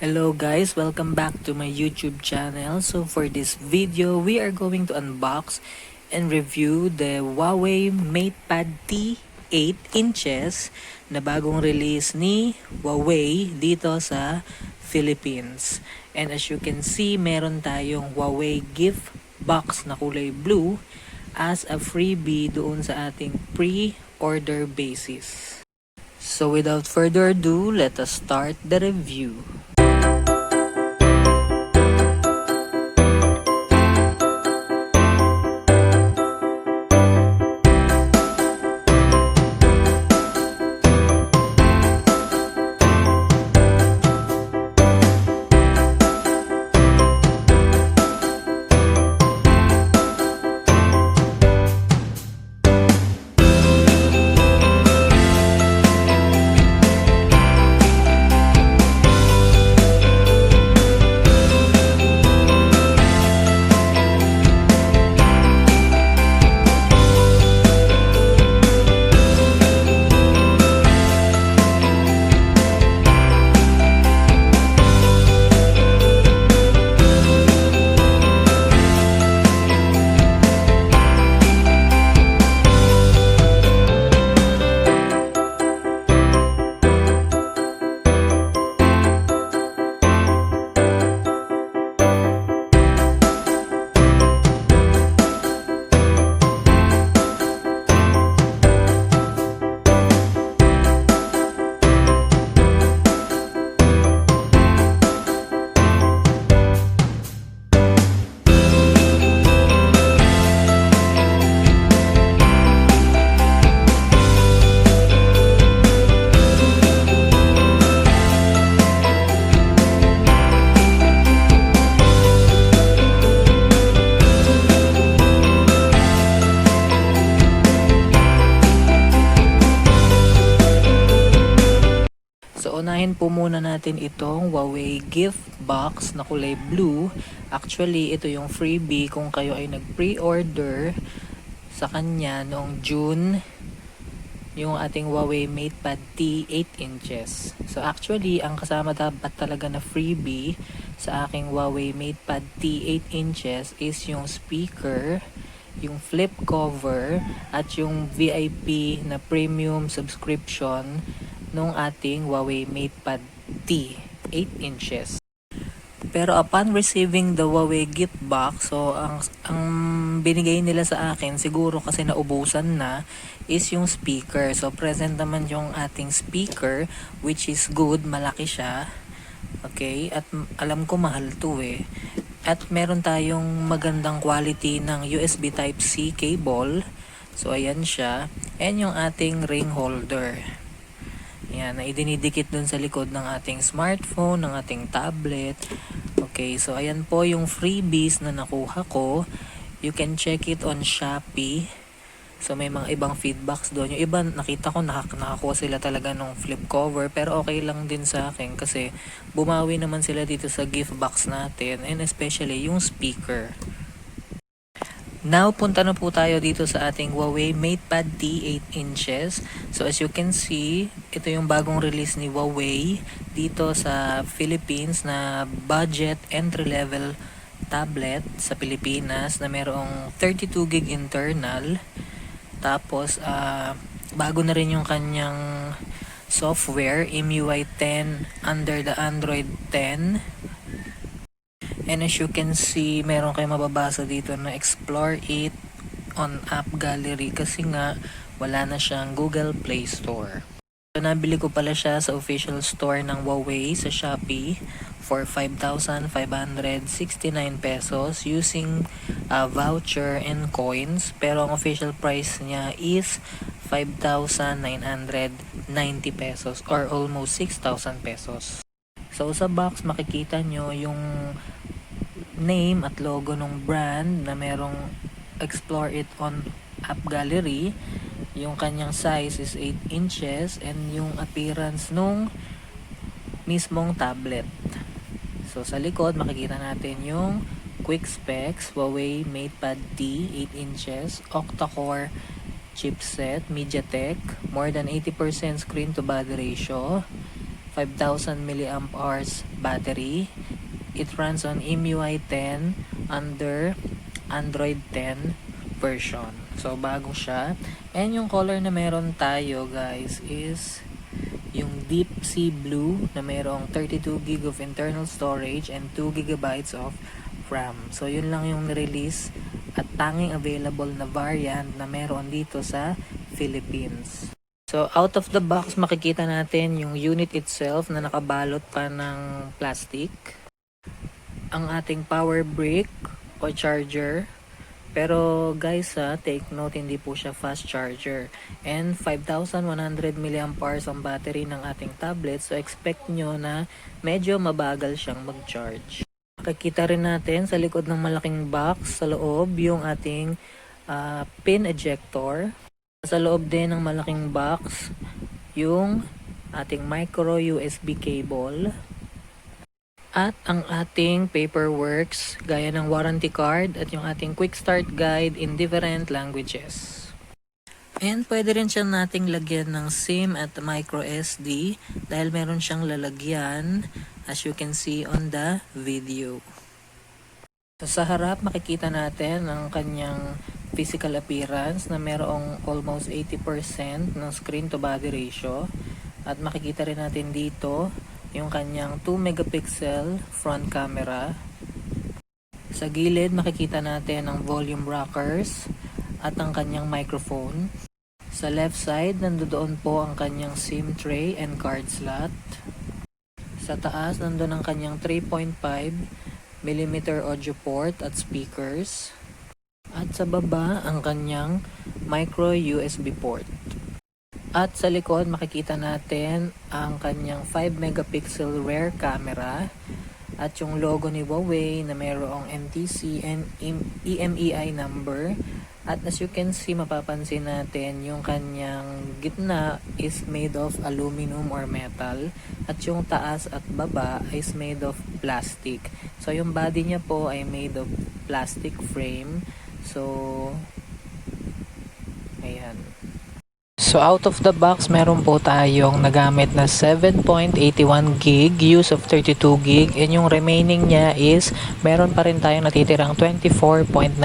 Hello guys, welcome back to my YouTube channel. So for this video, we are going to unbox and review the Huawei MatePad T 8 inches na bagong release ni Huawei dito sa Philippines. And as you can see, meron tayong Huawei gift box na kulay blue as a freebie doon sa ating pre-order basis. So without further ado, let us start the review. So, unahin po muna natin itong Huawei gift box na kulay blue. Actually, ito yung freebie kung kayo ay nag-pre-order sa kanya noong June, yung ating Huawei MatePad T 8 inches. So, actually, ang kasama dapat talaga na freebie sa aking Huawei MatePad T 8 inches is yung speaker, yung flip cover, at yung VIP na premium subscription nung ating Huawei MatePad T 8 inches. Pero upon receiving the Huawei gift box, so ang binigay nila sa akin, siguro kasi naubusan na, is yung speaker. So present naman yung ating speaker, which is good, malaki siya. Okay, at alam ko mahal to eh. At meron tayong magandang quality ng USB Type-C cable. So ayan siya. And yung ating ring holder. Yan, na idinidikit dun sa likod ng ating smartphone, ng ating tablet. Okay, so ayan po yung freebies na nakuha ko. You can check it on Shopee. So may mga ibang feedbacks doon. Yung iba nakita ko nakakuha sila talaga ng flip cover, pero okay lang din sa akin kasi bumawi naman sila dito sa gift box natin, and especially yung speaker. Now, punta na po tayo dito sa ating Huawei MatePad T 8 inches. So, as you can see, ito yung bagong release ni Huawei dito sa Philippines na budget entry-level tablet sa Pilipinas na merong 32GB internal. Tapos, bago na rin yung kanyang software, MUI 10 under the Android 10. And as you can see, meron kayo mababasa dito na explore it on app gallery kasi nga wala na siyang Google Play Store. So, nabili ko pala siya sa official store ng Huawei sa Shopee for 5,569 pesos using voucher and coins. Pero ang official price niya is 5,990 pesos or almost 6,000 pesos. So sa box makikita nyo yung name at logo ng brand na merong explore it on app gallery. Yung kanyang size is 8 inches and yung appearance nung mismong tablet. So sa likod makikita natin yung quick specs, Huawei MatePad T 8 inches, octa-core chipset, MediaTek, more than 80% screen to body ratio, 5,000 milliamp hours battery. It runs on MIUI 10 under Android 10 version. So bagong siya. And yung color na meron tayo guys is yung deep sea blue na mayroong 32 GB of internal storage and 2 GB of RAM. So yun lang yung release at tanging available na variant na meron dito sa Philippines. So out of the box makikita natin yung unit itself na nakabalot pa ng plastic. Ang ating power brick o charger. Pero guys take note, hindi po siya fast charger. And 5,100 mAh ang battery ng ating tablet. So expect nyo na medyo mabagal siyang mag-charge. Makikita rin natin sa likod ng malaking box sa loob yung ating pin ejector. Sa loob din ng malaking box yung ating micro USB cable. At ang ating paperworks gaya ng warranty card at yung ating quick start guide in different languages. And pwede rin siyang nating lagyan ng SIM at micro SD dahil meron siyang lalagyan as you can see on the video. So, sa harap makikita natin ang kanyang physical appearance na merong almost 80% ng screen to body ratio. At makikita rin natin dito yung kanyang 2 megapixel front camera. Sa gilid makikita natin ang volume rockers at ang kanyang microphone. Sa left side nandoon po ang kanyang SIM tray and card slot. Sa taas nandoon ang kanyang 3.5mm audio port at speakers. At sa baba ang kanyang micro USB port. At sa likod makikita natin ang kanyang 5 megapixel rear camera at yung logo ni Huawei na mayroong NTC and EMEI number. At as you can see, mapapansin natin yung kanyang gitna is made of aluminum or metal at yung taas at baba is made of plastic. So yung body niya po ay made of plastic frame. So ayan. So out of the box, meron po tayong nagamit na 7.81 gig, use of 32 gig, and yung remaining niya is meron pa rin tayong natitirang 24.19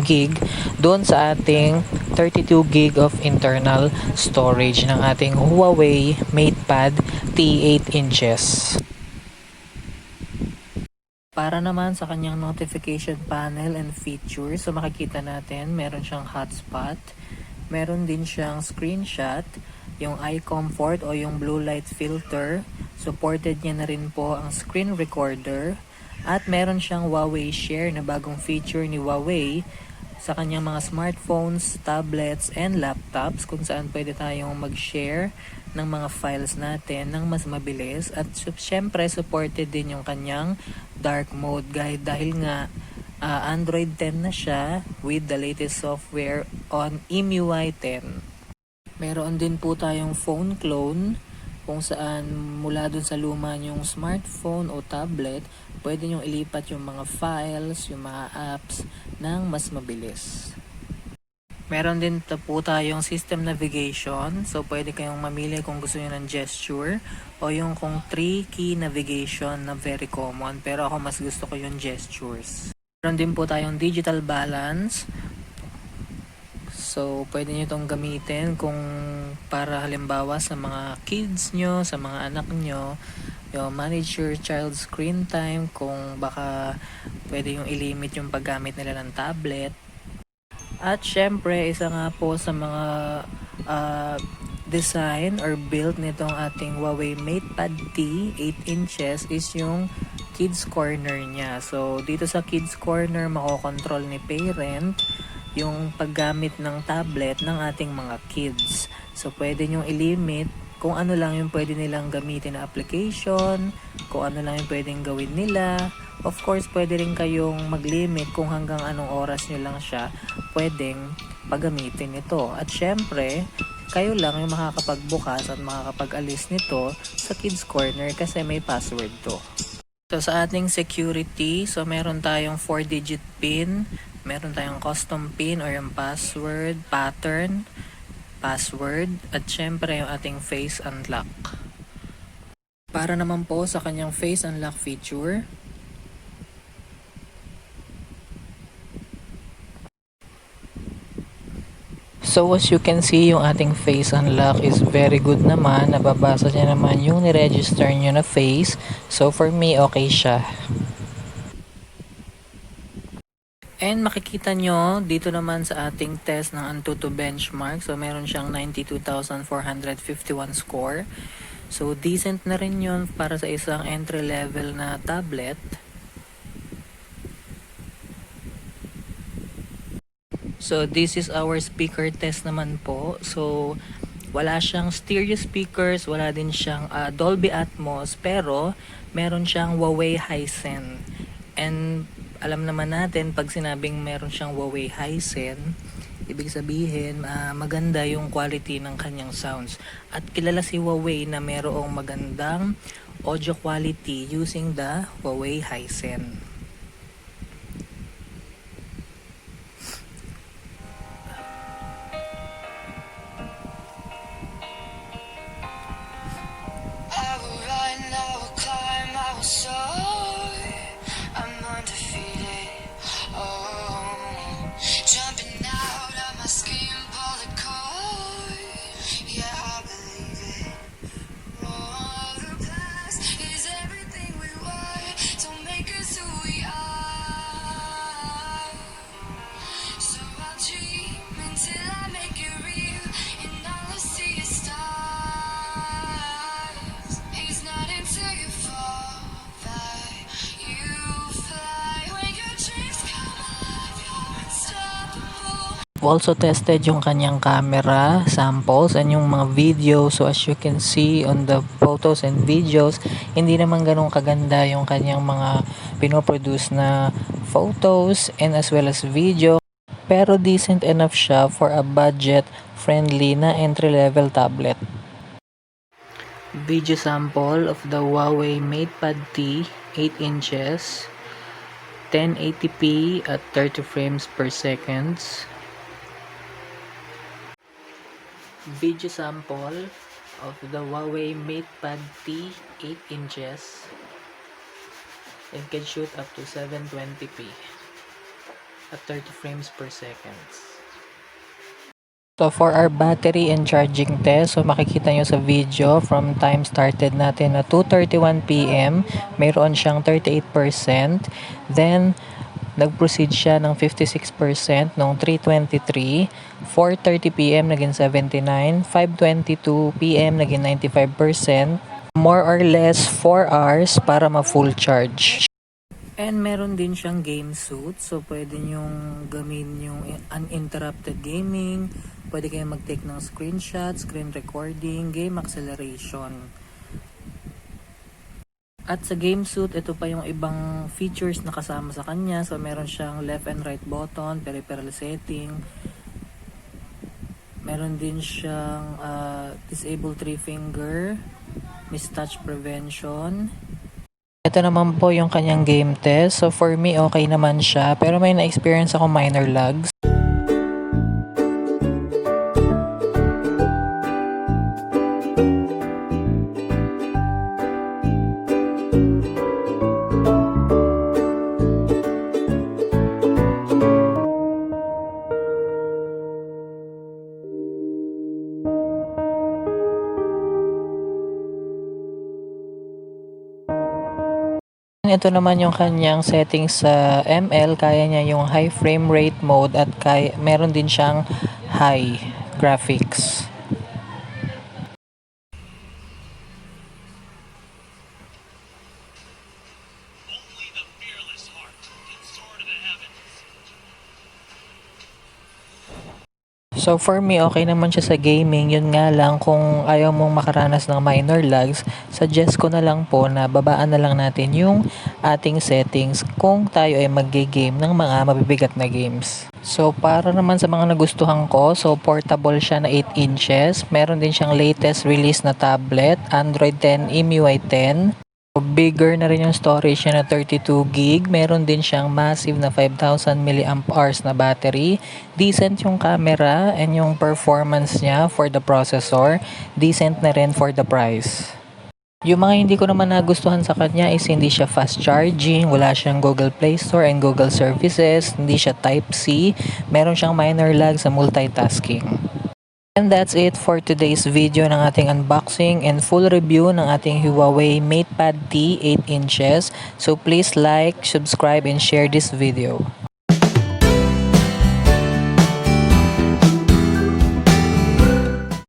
gig doon sa ating 32 gig of internal storage ng ating Huawei MatePad T8 inches. Para naman sa kanyang notification panel and features, so makikita natin meron siyang hotspot. Meron din siyang screenshot, yung eye comfort o yung blue light filter. Supported niya na rin po ang screen recorder. At meron siyang Huawei Share na bagong feature ni Huawei sa kanyang mga smartphones, tablets, and laptops kung saan pwede tayong mag-share ng mga files natin ng mas mabilis. At syempre supported din yung kanyang dark mode guide dahil nga Android 10 na siya with the latest software on MIUI 10. Meron din po tayong phone clone kung saan mula dun sa luma yung smartphone o tablet, pwede nyo ilipat yung mga files, yung mga apps ng mas mabilis. Meron din po tayong system navigation. So pwede kayong mamili kung gusto nyo ng gesture o yung kung 3-key navigation na very common. Pero ako mas gusto ko yung gestures. Meron din po tayong digital balance. So, pwede nyo itong gamitin kung para halimbawa sa mga kids nyo, sa mga anak nyo, yung manage your child's screen time, kung baka pwede yung ilimit yung paggamit nila ng tablet. At syempre, isa nga po sa mga design or build nitong ating Huawei MatePad T 8 inches is yung kids corner niya. So dito sa kids corner makokontrol ni parent yung paggamit ng tablet ng ating mga kids. So pwede nyo ilimit kung ano lang yung pwede nilang gamitin na application, kung ano lang yung pwedeng gawin nila. Of course, pwede rin kayong mag-limit kung hanggang anong oras nyo lang siya pwedeng paggamitin ito. At syempre, kayo lang yung makakapagbukas at makakapag-alis nito sa kids corner kasi may password to. So sa ating security, so meron tayong 4-digit PIN, meron tayong custom PIN or yung password, pattern, password, at syempre yung ating face unlock. Para naman po sa kanyang face unlock feature, so as you can see, yung ating face unlock is very good naman. Nababasa niya naman yung niregister nyo na face. So for me, okay siya. And makikita nyo dito naman sa ating test ng Antutu benchmark. So meron siyang 92,451 score. So decent na rin yun para sa isang entry level na tablet. So this is our speaker test naman po. So wala siyang stereo speakers, wala din siyang Dolby Atmos, pero meron siyang Huawei Hisense. And alam naman natin pag sinabing meron siyang Huawei Hisense, ibig sabihin maganda yung quality ng kanyang sounds. At kilala si Huawei na merong magandang audio quality using the Huawei Hisense. Also tested yung kanyang camera samples and yung mga video. So as you can see on the photos and videos, hindi naman ganun kaganda yung kanyang mga pinoproduce na photos and as well as video. Pero decent enough siya for a budget friendly na entry level tablet. Video sample of the Huawei MatePad T 8 inches 1080p at 30 frames per second. Video sample of the Huawei MatePad T 8 inches. It can shoot up to 720p at 30 frames per second. So for our battery and charging test, so makikita nyo sa video from time started natin na 2:31 PM, mayroon siyang 38%. Then nag-proceed siya ng 56% noong 3:23, 4:30 PM naging 79, 5:22 PM naging 95%, more or less 4 hours para ma-full charge. And meron din siyang game suit, so pwede nyong gamitin yung uninterrupted gaming, pwede kayong mag-take ng screenshot, screen recording, game acceleration. At sa game suit, ito pa yung ibang features na kasama sa kanya. So meron siyang left and right button, peripheral setting. Meron din siyang disable 3-finger, mistouch prevention. Ito naman po yung kanyang game test. So for me, okay naman siya. Pero may na-experience ako minor lags. Ito naman yung kanyang settings sa ML. Kaya niya yung high frame rate mode at meron din siyang high graphics. So for me, okay naman siya sa gaming. Yun nga lang, kung ayaw mong makaranas ng minor lags, suggest ko na lang po na babaan na lang natin yung ating settings kung tayo ay mag-game ng mga mabibigat na games. So para naman sa mga nagustuhan ko, so portable siya na 8 inches. Meron din siyang latest release na tablet, Android 10 MIUI 10. Bigger na rin yung storage niya na 32 gig. Meron din siyang massive na 5,000 mAh na battery. Decent yung camera and yung performance niya for the processor. Decent na rin for the price. Yung mga hindi ko naman nagustuhan sa kanya is hindi siya fast charging, wala siyang Google Play Store and Google Services, hindi siya Type-C, meron siyang minor lag sa multitasking. And that's it for today's video ng ating unboxing and full review ng ating Huawei MatePad T 8 inches. So please like, subscribe, and share this video.